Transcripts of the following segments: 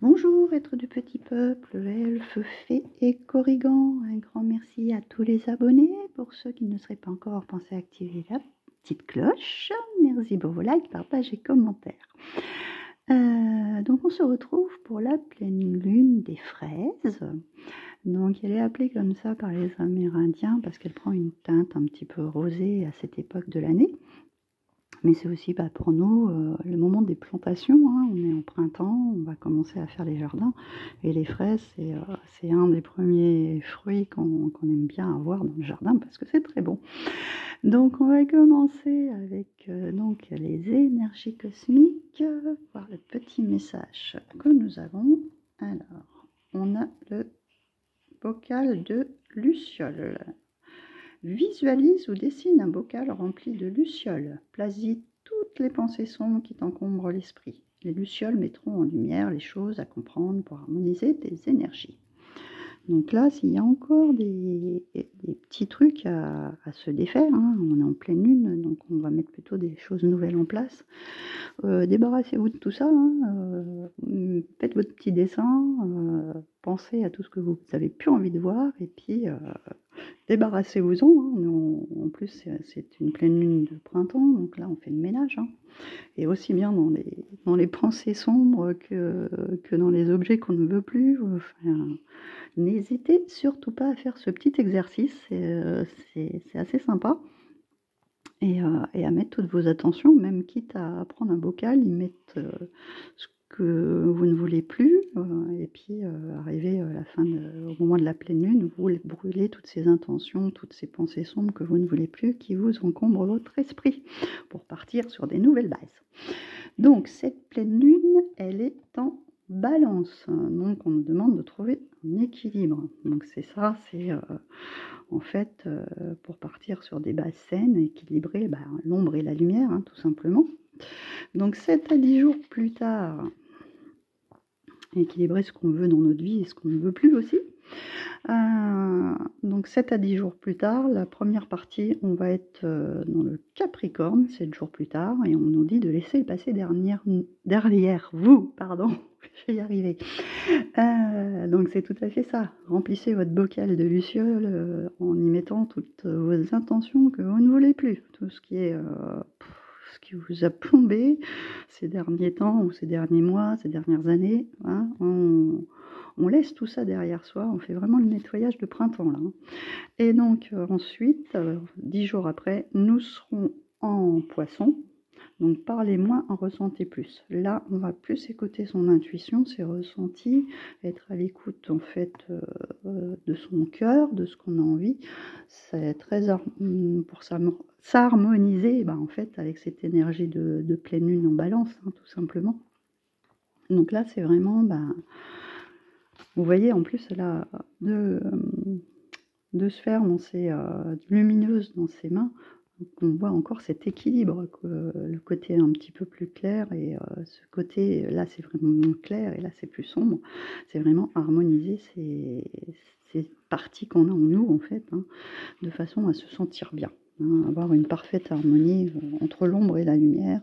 Bonjour, êtres du petit peuple, elfes, fées et corrigans. Un grand merci à tous les abonnés. Pour ceux qui ne seraient pas encore, pensez à activer la petite cloche. Merci pour vos likes, partages et commentaires. Donc on se retrouve pour la pleine lune des fraises. Donc elle est appelée comme ça par les Amérindiens parce qu'elle prend une teinte un petit peu rosée à cette époque de l'année. Mais c'est aussi pour nous le moment des plantations, hein. On est en printemps, on va commencer à faire les jardins. Et les fraises, c'est un des premiers fruits qu'on aime bien avoir dans le jardin parce que c'est très bon. Donc on va commencer avec donc les énergies cosmiques, voir le petit message que nous avons. Alors, on a le bocal de lucioles. Visualise ou dessine un bocal rempli de lucioles. Place-y toutes les pensées sombres qui t'encombrent l'esprit. Les lucioles mettront en lumière les choses à comprendre pour harmoniser tes énergies. Donc là, s'il y a encore des petits trucs à se défaire, hein, on est en pleine lune, donc on va mettre plutôt des choses nouvelles en place. Débarrassez-vous de tout ça, hein, faites votre petit dessin, pensez à tout ce que vous n'avez plus envie de voir, et puis débarrassez-vous-en, hein. En plus, c'est une pleine lune de printemps, donc là on fait le ménage, hein. Et aussi bien dans les pensées sombres que dans les objets qu'on ne veut plus. Enfin, n'hésitez surtout pas à faire ce petit exercice, c'est assez sympa. Et à mettre toutes vos attentions, même quitte à prendre un bocal, y mettre ce que vous ne voulez plus, et puis arriver à la fin, au moment de la pleine lune, vous brûlez toutes ces intentions, toutes ces pensées sombres que vous ne voulez plus, qui vous encombrent votre esprit, pour partir sur des nouvelles bases. Donc cette pleine lune, elle est en balance, donc on nous demande de trouver un équilibre. Donc c'est ça, c'est en fait pour partir sur des bases saines, équilibrer l'ombre et la lumière, hein, tout simplement. Donc 7 à 10 jours plus tard, équilibrer ce qu'on veut dans notre vie et ce qu'on ne veut plus aussi. Donc 7 à 10 jours plus tard, la première partie, on va être dans le Capricorne, 7 jours plus tard, et on nous dit de laisser le passé derrière vous, pardon, je vais y arriver. Donc c'est tout à fait ça, remplissez votre bocal de lucioles en y mettant toutes vos intentions que vous ne voulez plus, tout ce qui est... ce qui vous a plombé ces derniers temps, ou ces derniers mois, ces dernières années, hein, on laisse tout ça derrière soi, on fait vraiment le nettoyage de printemps là. Et donc ensuite, 10 jours après, nous serons en Poisson. Donc parler moins, en ressentez plus. Là, on va plus écouter son intuition, ses ressentis, être à l'écoute en fait de son cœur, de ce qu'on a envie. C'est très pour s'harmoniser en fait avec cette énergie de pleine lune en balance, hein, tout simplement. Donc là, c'est vraiment, vous voyez, en plus, elle a deux sphères dans lumineuses dans ses mains. Donc on voit encore cet équilibre, le côté un petit peu plus clair et ce côté, là c'est vraiment clair et là c'est plus sombre. C'est vraiment harmoniser ces parties qu'on a en nous en fait, hein, de façon à se sentir bien, hein, avoir une parfaite harmonie entre l'ombre et la lumière,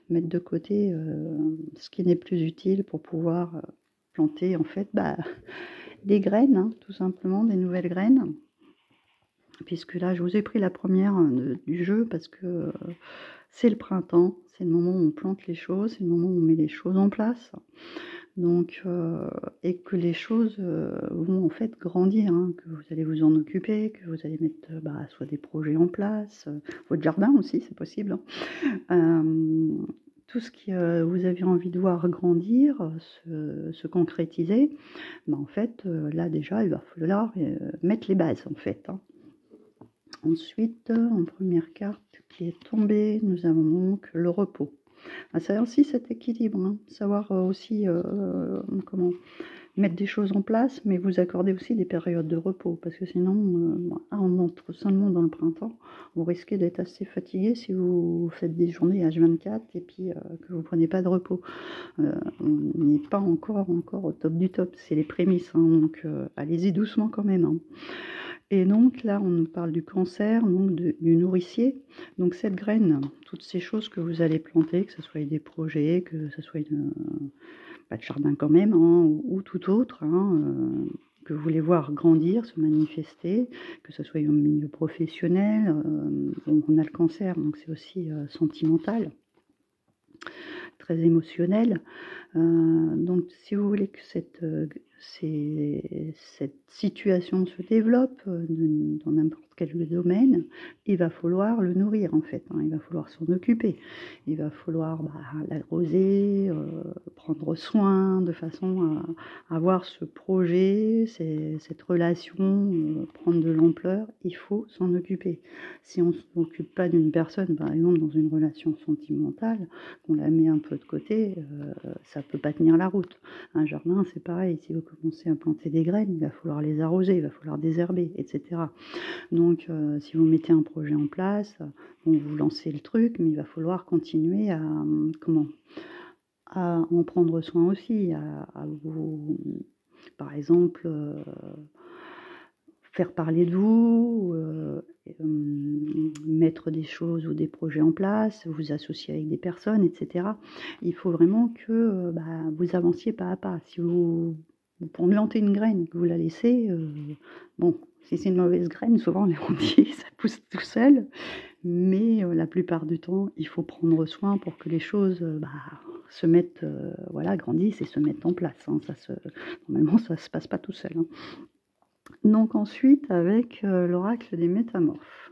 mettre de côté ce qui n'est plus utile pour pouvoir planter en fait des graines, hein, tout simplement, des nouvelles graines. Puisque là, je vous ai pris la première du jeu parce que c'est le printemps, c'est le moment où on plante les choses, c'est le moment où on met les choses en place. Donc, et que les choses vont en fait grandir, hein, que vous allez vous en occuper, que vous allez mettre soit des projets en place, votre jardin aussi, c'est possible, hein. Tout ce que vous avez envie de voir grandir, se concrétiser, en fait, là déjà, il va falloir mettre les bases, en fait, hein. Ensuite, en première carte qui est tombée, nous avons donc le repos. C'est aussi cet équilibre, hein, savoir aussi comment mettre des choses en place, mais vous accorder aussi des périodes de repos, parce que sinon, on entre seulement dans le printemps, vous risquez d'être assez fatigué si vous faites des journées H24 et puis que vous ne prenez pas de repos. On n'est pas encore au top du top, c'est les prémices, hein, donc allez-y doucement quand même, hein. Et donc là, on nous parle du cancer, donc du nourricier. Donc cette graine, toutes ces choses que vous allez planter, que ce soit des projets, que ce soit pas de jardin quand même, hein, ou tout autre, hein, que vous voulez voir grandir, se manifester, que ce soit au milieu professionnel. Bon, on a le cancer, donc c'est aussi sentimental, très émotionnel. Donc si vous voulez que cette situation se développe dans n'importe quel domaine, il va falloir le nourrir en fait, hein, il va falloir s'en occuper, il va falloir l'arroser, prendre soin de façon à avoir ce projet, cette relation, prendre de l'ampleur, il faut s'en occuper. Si on ne s'occupe pas d'une personne, par exemple dans une relation sentimentale, qu'on la met un peu de côté, ça peut pas tenir la route. Un jardin, c'est pareil, si vous commencez à planter des graines, il va falloir les arroser, il va falloir désherber, etc. Donc, si vous mettez un projet en place, bon, vous lancez le truc, mais il va falloir continuer à, à en prendre soin aussi, à vous, par exemple, faire parler de vous, mettre des choses ou des projets en place, vous associer avec des personnes, etc. Il faut vraiment que vous avanciez pas à pas. Si vous plantez une graine, que vous la laissez, bon, si c'est une mauvaise graine, souvent on dit ça pousse tout seul, mais la plupart du temps, il faut prendre soin pour que les choses se mettent, grandissent et se mettent en place. Hein. Normalement, ça se passe pas tout seul. Hein. Donc ensuite, avec l'oracle des métamorphes,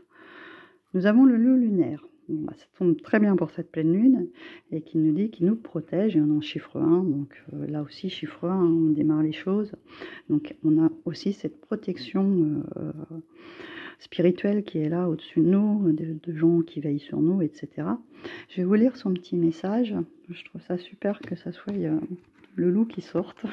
nous avons le loup lunaire. Bon, ça tombe très bien pour cette pleine lune et qui nous dit qu'il nous protège, et on est en chiffre 1, donc là aussi chiffre 1, on démarre les choses. Donc on a aussi cette protection spirituelle qui est là au-dessus de nous, de gens qui veillent sur nous, etc. Je vais vous lire son petit message, je trouve ça super que ça soit le loup qui sorte.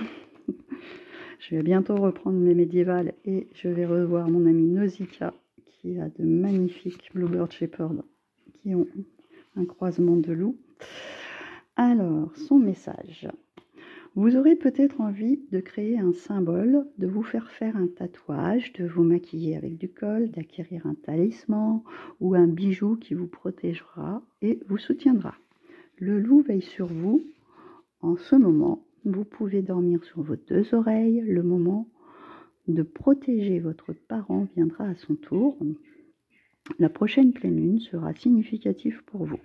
Je vais bientôt reprendre mes médiévales et je vais revoir mon amie Nausicaa qui a de magnifiques Bluebird Shepherd qui ont un croisement de loup. Alors, son message. Vous aurez peut-être envie de créer un symbole, de vous faire un tatouage, de vous maquiller avec du col, d'acquérir un talisman ou un bijou qui vous protégera et vous soutiendra. Le loup veille sur vous en ce moment. Vous pouvez dormir sur vos deux oreilles. Le moment de protéger votre parent viendra à son tour. La prochaine pleine lune sera significative pour vous.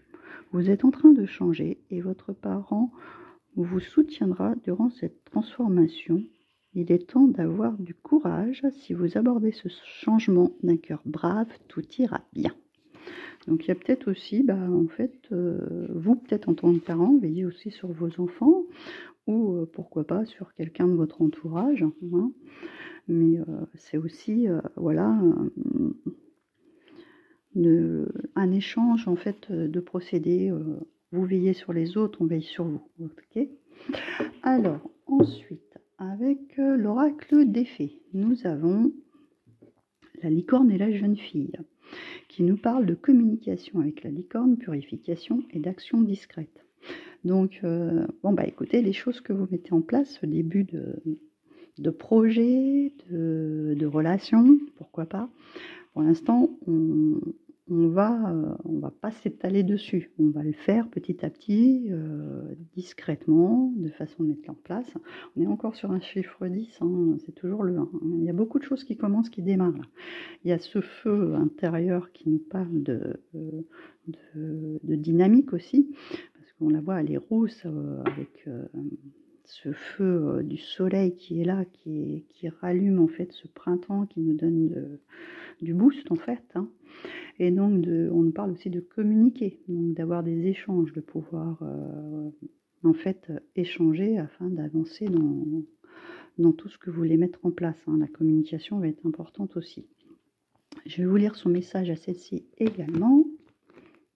Vous êtes en train de changer et votre parent vous soutiendra durant cette transformation. Il est temps d'avoir du courage. Si vous abordez ce changement d'un cœur brave, tout ira bien. Donc il y a peut-être aussi, vous peut-être en tant que parent, veillez aussi sur vos enfants ou pourquoi pas sur quelqu'un de votre entourage. Hein. Mais c'est aussi, un échange en fait de procédés. Vous veillez sur les autres, on veille sur vous. Okay. Alors, ensuite, avec l'oracle des fées, nous avons la licorne et la jeune fille, qui nous parle de communication avec la licorne, purification et d'action discrète. Donc, écoutez, les choses que vous mettez en place au début de projet, de relations, pourquoi pas. Pour l'instant, on va pas s'étaler dessus. On va le faire petit à petit, discrètement, de façon de mettre en place. On est encore sur un chiffre 10, hein, c'est toujours le 1. Il y a beaucoup de choses qui commencent, qui démarrent là. Il y a ce feu intérieur qui nous parle de dynamique aussi, parce qu'on la voit, elle est rousse avec ce feu du soleil qui est là, qui rallume en fait ce printemps, qui nous donne du boost en fait. Hein. Et donc, on nous parle aussi de communiquer, donc d'avoir des échanges, de pouvoir échanger afin d'avancer dans tout ce que vous voulez mettre en place. Hein. La communication va être importante aussi. Je vais vous lire son message à celle-ci également.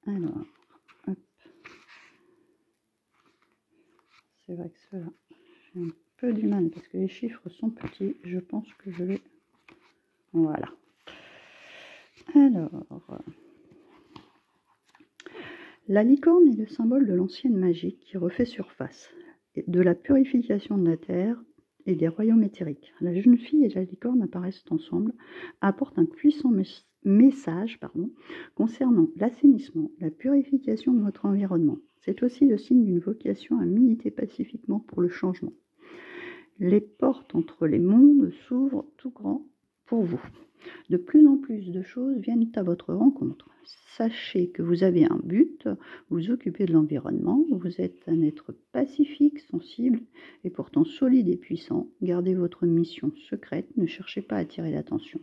Alors, hop. C'est vrai que cela, j'ai un peu du mal parce que les chiffres sont petits. Je pense que je vais... Voilà. Alors, la licorne est le symbole de l'ancienne magie qui refait surface, de la purification de la terre et des royaumes éthériques. La jeune fille et la licorne apparaissent ensemble, apportent un puissant message concernant l'assainissement, la purification de notre environnement. C'est aussi le signe d'une vocation à militer pacifiquement pour le changement. Les portes entre les mondes s'ouvrent tout grand pour vous. De plus en plus de choses viennent à votre rencontre. Sachez que vous avez un but, vous occupez de l'environnement, vous êtes un être pacifique, sensible et pourtant solide et puissant. Gardez votre mission secrète, ne cherchez pas à attirer l'attention.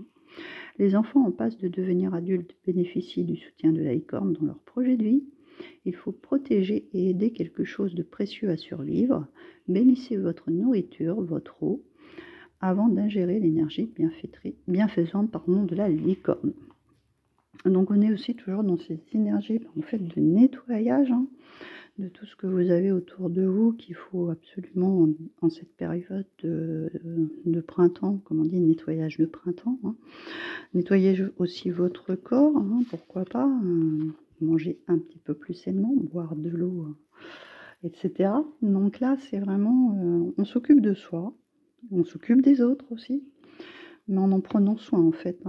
Les enfants en passe de devenir adultes bénéficient du soutien de la licorne dans leur projet de vie. Il faut protéger et aider quelque chose de précieux à survivre. Bénissez votre nourriture, votre eau, avant d'ingérer l'énergie bienfaisante de la licorne. Donc on est aussi toujours dans cette énergie en fait, de nettoyage de tout ce que vous avez autour de vous, qu'il faut absolument, en cette période de printemps, comme on dit, nettoyage de printemps. Nettoyez aussi votre corps, pourquoi pas, manger un petit peu plus sainement, boire de l'eau, etc. Donc là, c'est vraiment, on s'occupe de soi, on s'occupe des autres aussi, mais en prenant soin en fait,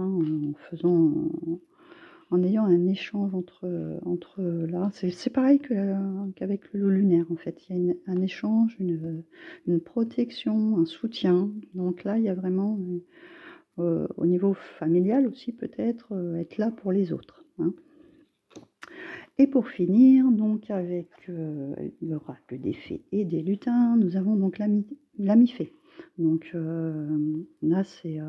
en ayant un échange entre là, c'est pareil qu'avec le lot lunaire en fait, il y a un échange, une protection, un soutien. Donc là, il y a vraiment, au niveau familial aussi peut-être, être là pour les autres. Et pour finir, donc avec l'oracle des fées et des lutins, nous avons donc l'ami fée. Donc là, c'est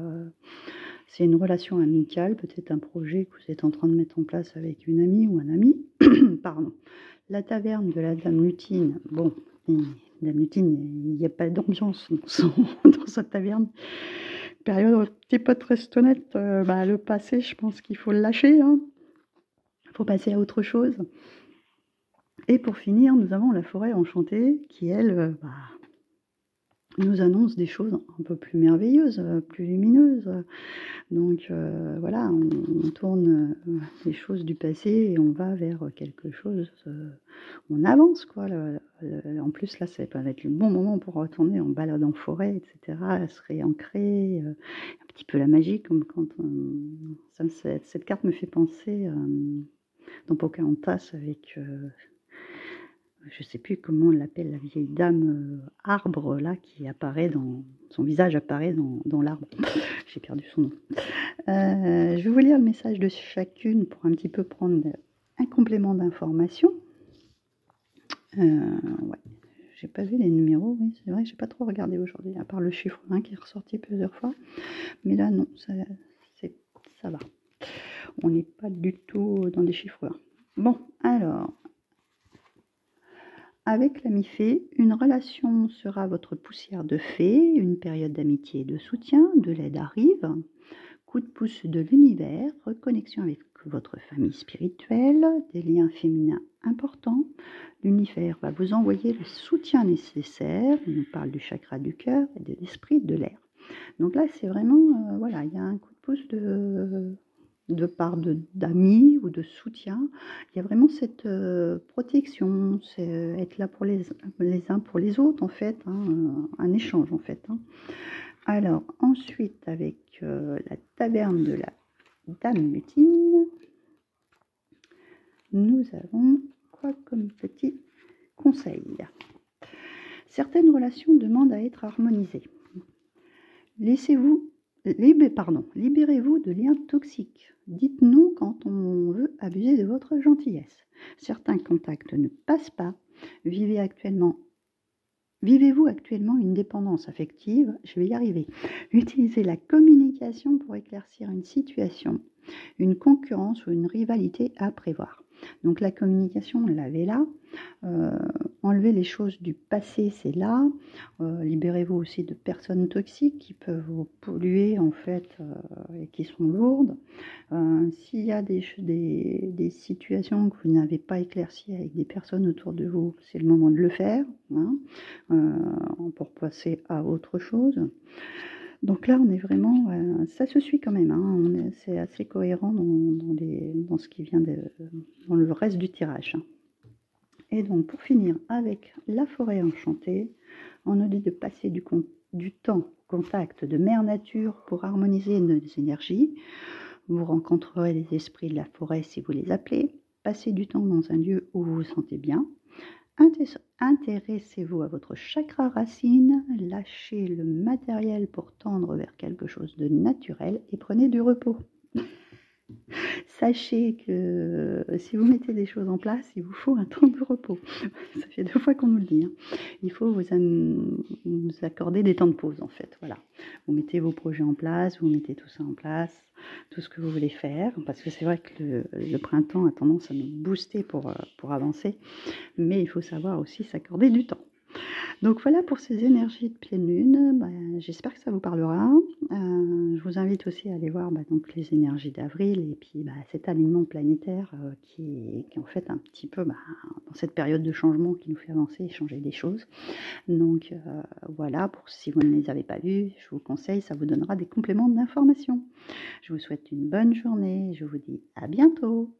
une relation amicale, peut-être un projet que vous êtes en train de mettre en place avec une amie ou un ami. Pardon. La taverne de la Dame Lutine, bon, Dame Lutine, il n'y a pas d'ambiance dans sa taverne. Période un petit peu très honnête, le passé, je pense qu'il faut le lâcher. Il faut passer à autre chose. Et pour finir, nous avons la forêt enchantée qui, elle, nous annonce des choses un peu plus merveilleuses, plus lumineuses. Donc voilà, on tourne les choses du passé et on va vers quelque chose, on avance quoi. En plus là, ça va être le bon moment pour retourner en balade en forêt, etc., se réancrer, un petit peu la magie, comme quand cette carte me fait penser dans Pocahontas avec... je ne sais plus comment on l'appelle, la vieille dame arbre, là, qui apparaît son visage apparaît dans l'arbre. J'ai perdu son nom. Je vais vous lire le message de chacune pour un petit peu prendre un complément d'information. Ouais, j'ai pas vu les numéros, oui, c'est vrai, j'ai pas trop regardé aujourd'hui, à part le chiffre 1 qui est ressorti plusieurs fois. Mais là, non, ça va. On n'est pas du tout dans des chiffres 1. Bon, alors... Avec l'ami fée, une relation sera votre poussière de fée, une période d'amitié et de soutien, de l'aide arrive, coup de pouce de l'univers, reconnexion avec votre famille spirituelle, des liens féminins importants. L'univers va vous envoyer le soutien nécessaire, on nous parle du chakra du cœur et de l'esprit de l'air. Donc là, c'est vraiment, voilà, il y a un coup de pouce de part d'amis ou de soutien. Il y a vraiment cette protection, c'est être là pour les uns pour les autres en fait, un échange en fait. Alors ensuite avec la taverne de la Dame Lutine, nous avons quoi comme petit conseil? Certaines relations demandent à être harmonisées. Libérez-vous de liens toxiques. Dites non quand on veut abuser de votre gentillesse. Certains contacts ne passent pas. Vivez-vous actuellement une dépendance affective? Je vais y arriver. Utilisez la communication pour éclaircir une situation, une concurrence ou une rivalité à prévoir. Donc la communication, on l'avait là. Enlevez les choses du passé, c'est là. Libérez-vous aussi de personnes toxiques qui peuvent vous polluer en fait et qui sont lourdes. S'il y a des situations que vous n'avez pas éclaircies avec des personnes autour de vous, c'est le moment de le faire pour passer à autre chose. Donc là, on est vraiment, ça se suit quand même, c'est assez cohérent dans ce qui vient dans le reste du tirage. Et donc, pour finir avec la forêt enchantée, on nous dit de passer du du temps au contact de Mère Nature pour harmoniser nos énergies. Vous rencontrerez les esprits de la forêt si vous les appelez. Passez du temps dans un lieu où vous vous sentez bien. Intéressez-vous à votre chakra racine, lâchez le matériel pour tendre vers quelque chose de naturel et prenez du repos. Sachez que si vous mettez des choses en place, il vous faut un temps de repos. Ça fait 2 fois qu'on nous le dit. Hein. Il faut vous accorder des temps de pause en fait. Voilà. Vous mettez vos projets en place, vous mettez tout ça en place, tout ce que vous voulez faire. Parce que c'est vrai que le printemps a tendance à nous booster pour avancer. Mais il faut savoir aussi s'accorder du temps. Donc voilà pour ces énergies de pleine lune, j'espère que ça vous parlera. Je vous invite aussi à aller voir donc les énergies d'avril et puis cet alignement planétaire qui est en fait un petit peu dans cette période de changement qui nous fait avancer et changer des choses. Donc voilà, si vous ne les avez pas vues, je vous conseille, ça vous donnera des compléments d'information. Je vous souhaite une bonne journée, je vous dis à bientôt.